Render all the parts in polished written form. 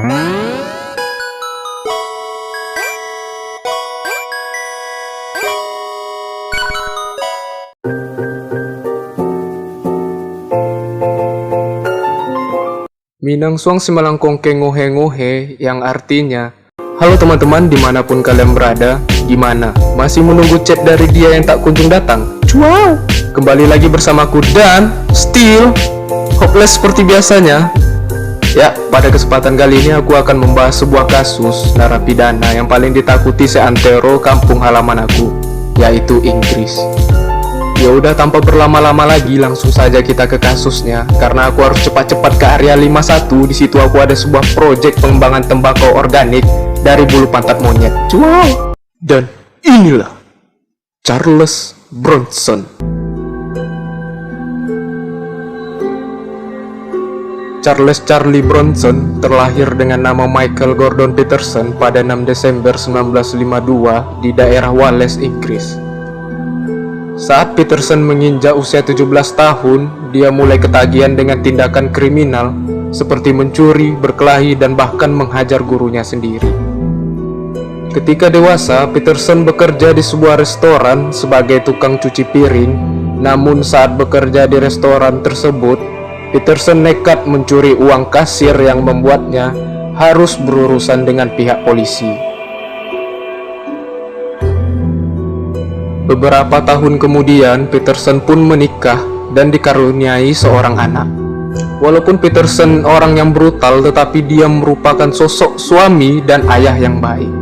Minang suang si malangkongke ngohe-ngohe, yang artinya, halo teman-teman dimanapun kalian berada, gimana? Masih menunggu chat dari dia yang tak kunjung datang? Wow! Kembali lagi bersamaku dan still hopeless seperti biasanya. Ya, pada kesempatan kali ini aku akan membahas sebuah kasus narapidana yang paling ditakuti seantero kampung halaman aku, yaitu Inggris. Ya udah, tanpa berlama-lama lagi langsung saja kita ke kasusnya, karena aku harus cepat-cepat ke area 51. Di situ aku ada sebuah proyek pengembangan tembakau organik dari bulu pantat monyet. Wow! Dan inilah Charles Bronson. Charles Charlie Bronson terlahir dengan nama Michael Gordon Peterson pada 6 Desember 1952 di daerah Wales, Inggris. Saat Peterson menginjak usia 17 tahun, dia mulai ketagihan dengan tindakan kriminal seperti mencuri, berkelahi, dan bahkan menghajar gurunya sendiri. Ketika dewasa, Peterson bekerja di sebuah restoran sebagai tukang cuci piring. Namun saat bekerja di restoran tersebut, Peterson nekat mencuri uang kasir yang membuatnya harus berurusan dengan pihak polisi. Beberapa tahun kemudian, Peterson pun menikah dan dikaruniai seorang anak. Walaupun Peterson orang yang brutal, tetapi dia merupakan sosok suami dan ayah yang baik.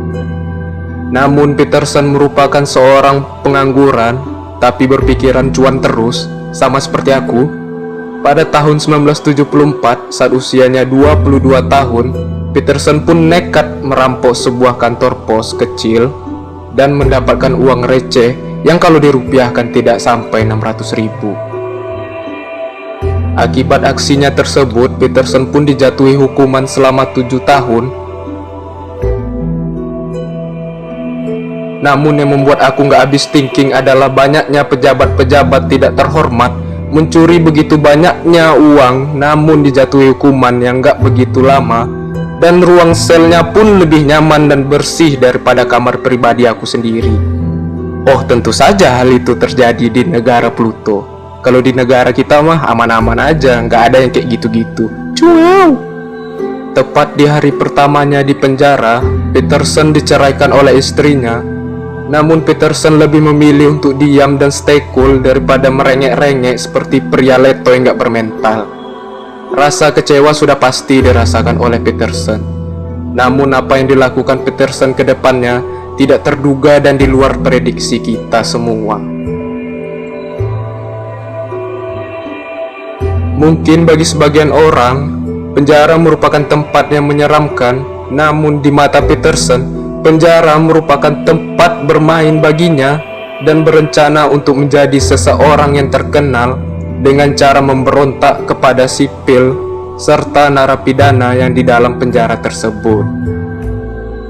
Namun Peterson merupakan seorang pengangguran, tapi berpikiran cuan terus, sama seperti aku. Pada tahun 1974, saat usianya 22 tahun, Peterson pun nekat merampok sebuah kantor pos kecil dan mendapatkan uang receh yang kalau dirupiahkan tidak sampai 600.000. Akibat aksinya tersebut, Peterson pun dijatuhi hukuman selama 7 tahun. Namun yang membuat aku nggak habis thinking adalah banyaknya pejabat-pejabat tidak terhormat mencuri begitu banyaknya uang, namun dijatuhi hukuman yang nggak begitu lama, dan ruang selnya pun lebih nyaman dan bersih daripada kamar pribadi aku sendiri. Oh, tentu saja hal itu terjadi di negara Pluto. Kalau di negara kita mah aman-aman aja, nggak ada yang kayak gitu-gitu. Wow! Tepat di hari pertamanya di penjara, Peterson diceraikan oleh istrinya. Namun Peterson lebih memilih untuk diam dan stay cool daripada merengek-rengek seperti pria leto yang nggak bermental. Rasa kecewa sudah pasti dirasakan oleh Peterson. Namun apa yang dilakukan Peterson ke depannya tidak terduga dan di luar prediksi kita semua. Mungkin bagi sebagian orang, penjara merupakan tempat yang menyeramkan. Namun di mata Peterson, penjara merupakan tempat bermain baginya dan berencana untuk menjadi seseorang yang terkenal dengan cara memberontak kepada sipil serta narapidana yang di dalam penjara tersebut.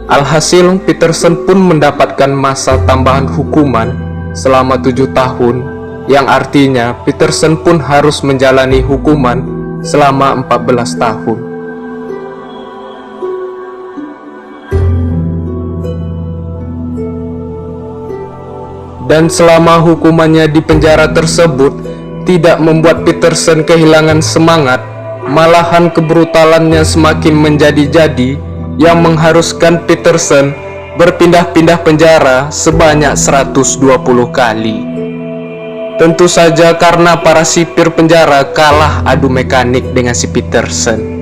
Alhasil, Peterson pun mendapatkan masa tambahan hukuman selama 7 tahun, yang artinya Peterson pun harus menjalani hukuman selama 14 tahun. Dan selama hukumannya di penjara tersebut tidak membuat Peterson kehilangan semangat, malahan kebrutalannya semakin menjadi-jadi, yang mengharuskan Peterson berpindah-pindah penjara sebanyak 120 kali. Tentu saja karena para sipir penjara kalah adu mekanik dengan si Peterson.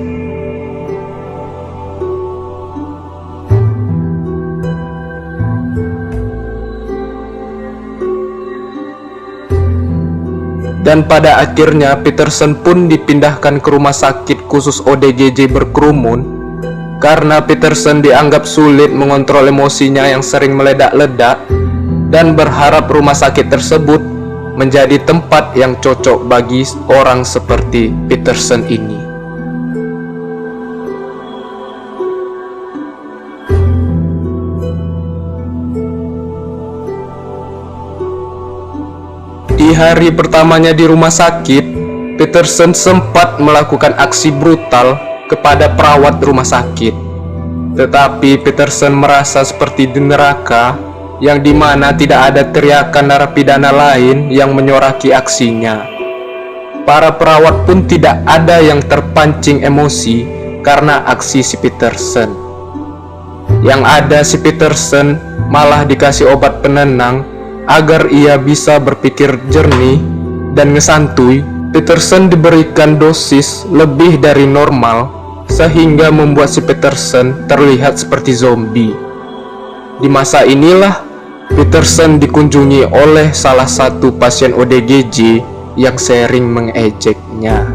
Dan pada akhirnya Peterson pun dipindahkan ke rumah sakit khusus ODGJ berkerumun, karena Peterson dianggap sulit mengontrol emosinya yang sering meledak-ledak, dan berharap rumah sakit tersebut menjadi tempat yang cocok bagi orang seperti Peterson ini. Di hari pertamanya di rumah sakit, Peterson sempat melakukan aksi brutal kepada perawat rumah sakit. Tetapi Peterson merasa seperti di neraka, yang dimana tidak ada teriakan narapidana lain yang menyoraki aksinya. Para perawat pun tidak ada yang terpancing emosi karena aksi si Peterson. Yang ada si Peterson malah dikasih obat penenang agar ia bisa berpikir jernih dan ngesantuy. Peterson diberikan dosis lebih dari normal sehingga membuat si Peterson terlihat seperti zombie. Di masa inilah Peterson dikunjungi oleh salah satu pasien ODGJ yang sering mengejeknya.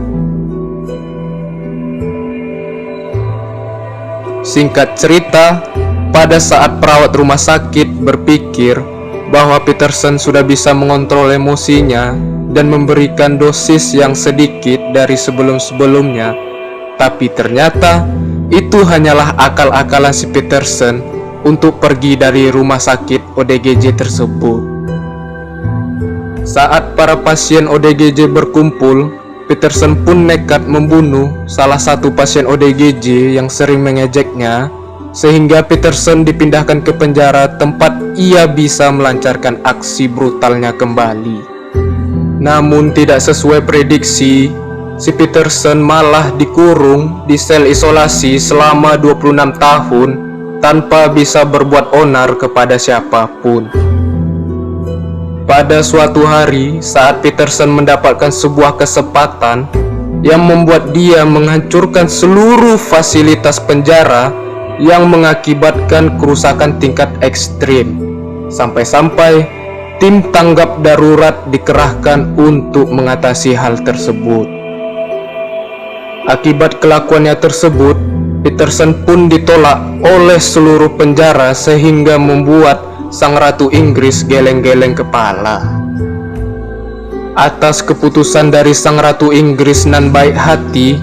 Singkat cerita, pada saat perawat rumah sakit berpikir bahwa Peterson sudah bisa mengontrol emosinya dan memberikan dosis yang sedikit dari sebelum-sebelumnya, tapi ternyata itu hanyalah akal-akalan si Peterson untuk pergi dari rumah sakit ODGJ tersebut. Saat para pasien ODGJ berkumpul, Peterson pun nekat membunuh salah satu pasien ODGJ yang sering mengejeknya, sehingga Peterson dipindahkan ke penjara tempat ia bisa melancarkan aksi brutalnya kembali. Namun tidak sesuai prediksi, si Peterson malah dikurung di sel isolasi selama 26 tahun tanpa bisa berbuat onar kepada siapapun. Pada suatu hari, saat Peterson mendapatkan sebuah kesempatan yang membuat dia menghancurkan seluruh fasilitas penjara yang mengakibatkan kerusakan tingkat ekstrim, sampai-sampai tim tanggap darurat dikerahkan untuk mengatasi hal tersebut. Akibat kelakuannya tersebut, Peterson pun ditolak oleh seluruh penjara sehingga membuat Sang Ratu Inggris geleng-geleng kepala. Atas keputusan dari Sang Ratu Inggris nan baik hati,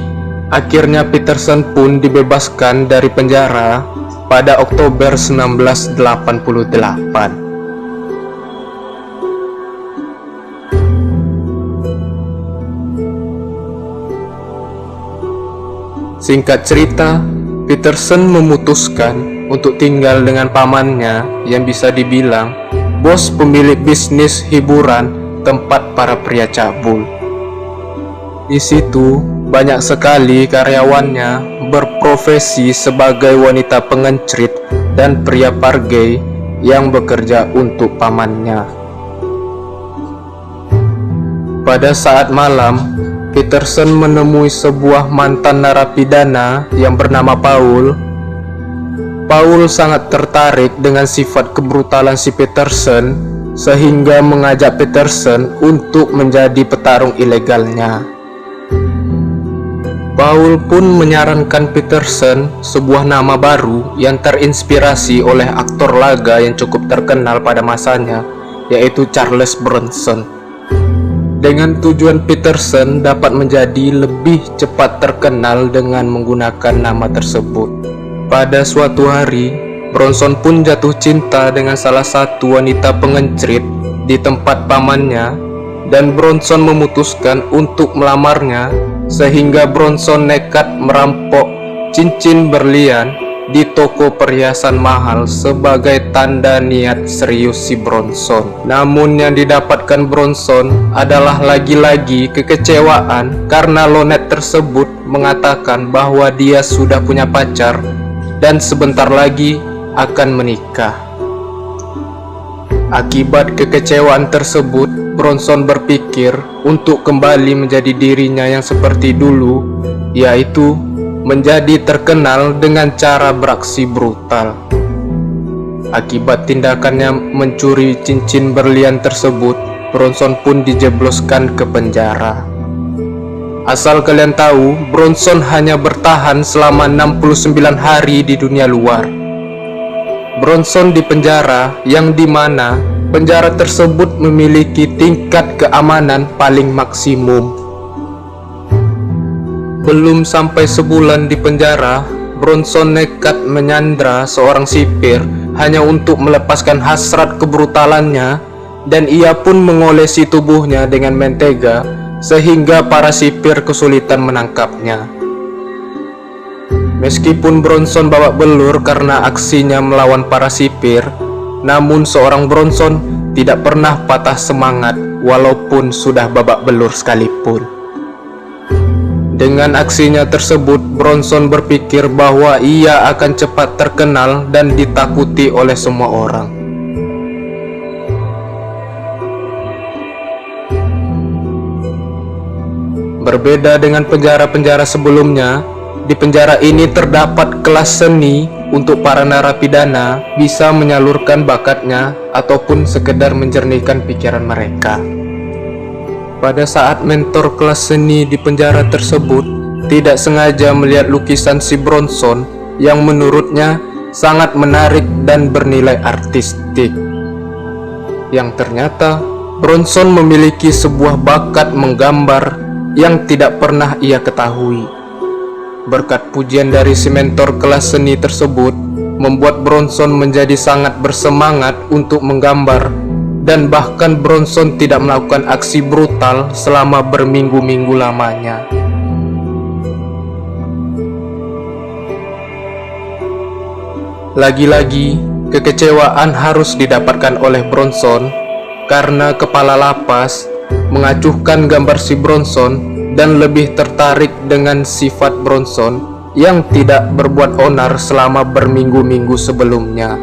akhirnya Peterson pun dibebaskan dari penjara pada Oktober 1988. Singkat cerita, Peterson memutuskan untuk tinggal dengan pamannya yang bisa dibilang bos pemilik bisnis hiburan tempat para pria cabul. Di situ banyak sekali karyawannya berprofesi sebagai wanita pengencrit dan pria pargei yang bekerja untuk pamannya. Pada saat malam, Peterson menemui sebuah mantan narapidana yang bernama Paul. Paul sangat tertarik dengan sifat kebrutalan si Peterson sehingga mengajak Peterson untuk menjadi petarung ilegalnya. Paul pun menyarankan Peterson sebuah nama baru yang terinspirasi oleh aktor laga yang cukup terkenal pada masanya, yaitu Charles Bronson. Dengan tujuan Peterson dapat menjadi lebih cepat terkenal dengan menggunakan nama tersebut. Pada suatu hari, Bronson pun jatuh cinta dengan salah satu wanita pengencrit di tempat pamannya, dan Bronson memutuskan untuk melamarnya, sehingga Bronson nekat merampok cincin berlian di toko perhiasan mahal sebagai tanda niat serius si Bronson. Namun yang didapatkan Bronson adalah lagi-lagi kekecewaan karena lonet tersebut mengatakan bahwa dia sudah punya pacar dan sebentar lagi akan menikah. Akibat kekecewaan tersebut, Bronson berpikir untuk kembali menjadi dirinya yang seperti dulu, yaitu menjadi terkenal dengan cara beraksi brutal. Akibat tindakannya mencuri cincin berlian tersebut, Bronson pun dijebloskan ke penjara. Asal kalian tahu, Bronson hanya bertahan selama 69 hari di dunia luar. Bronson di penjara yang dimana penjara tersebut memiliki tingkat keamanan paling maksimum. Belum sampai sebulan di penjara, Bronson nekat menyandra seorang sipir hanya untuk melepaskan hasrat kebrutalannya, dan ia pun mengolesi tubuhnya dengan mentega sehingga para sipir kesulitan menangkapnya. Meskipun Bronson babak belur karena aksinya melawan para sipir, namun seorang Bronson tidak pernah patah semangat walaupun sudah babak belur sekalipun. Dengan aksinya tersebut, Bronson berpikir bahwa ia akan cepat terkenal dan ditakuti oleh semua orang. Berbeda dengan penjara-penjara sebelumnya, di penjara ini terdapat kelas seni untuk para narapidana bisa menyalurkan bakatnya ataupun sekedar menjernihkan pikiran mereka. Pada saat mentor kelas seni di penjara tersebut tidak sengaja melihat lukisan si Bronson yang menurutnya sangat menarik dan bernilai artistik, yang ternyata Bronson memiliki sebuah bakat menggambar yang tidak pernah ia ketahui. Berkat pujian dari si mentor kelas seni tersebut, membuat Bronson menjadi sangat bersemangat untuk menggambar, dan bahkan Bronson tidak melakukan aksi brutal selama berminggu-minggu lamanya. Lagi-lagi, kekecewaan harus didapatkan oleh Bronson karena kepala lapas mengacuhkan gambar si Bronson dan lebih tertarik dengan sifat Bronson yang tidak berbuat onar selama berminggu-minggu sebelumnya.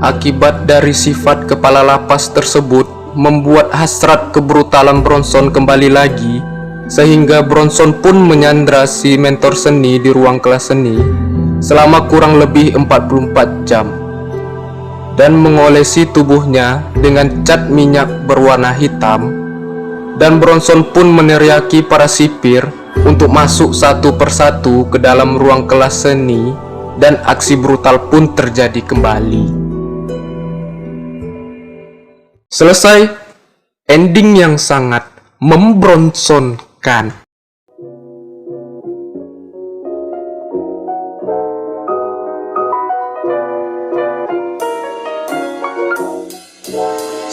Akibat dari sifat kepala lapas tersebut membuat hasrat kebrutalan Bronson kembali lagi, sehingga Bronson pun menyandra si mentor seni di ruang kelas seni selama kurang lebih 44 jam dan mengolesi tubuhnya dengan cat minyak berwarna hitam, dan Bronson pun meneriaki para sipir untuk masuk satu persatu ke dalam ruang kelas seni, dan aksi brutal pun terjadi kembali. Selesai, ending yang sangat membronsonkan.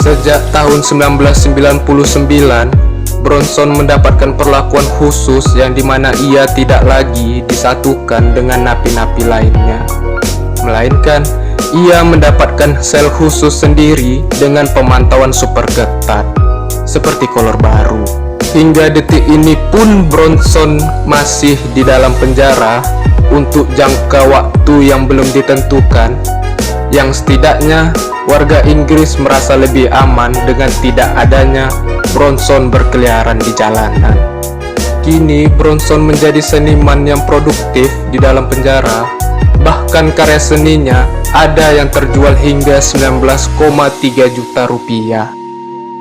Sejak tahun 1999, Bronson mendapatkan perlakuan khusus yang dimana ia tidak lagi disatukan dengan napi-napi lainnya, melainkan ia mendapatkan sel khusus sendiri dengan pemantauan super ketat, seperti kolor baru. Hingga detik ini pun Bronson masih di dalam penjara untuk jangka waktu yang belum ditentukan, yang setidaknya warga Inggris merasa lebih aman dengan tidak adanya Bronson berkeliaran di jalanan. Kini Bronson menjadi seniman yang produktif di dalam penjara. Bahkan karya seninya ada yang terjual hingga 19,3 juta rupiah.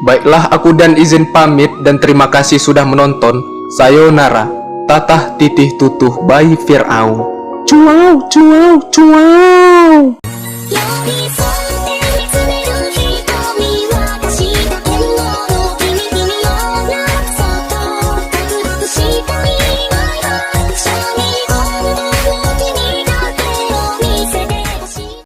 Baiklah, aku dan izin pamit dan terima kasih sudah menonton. Sayonara, tatah titih tutuh by Fir'aun. Cuau, cuau, cuau.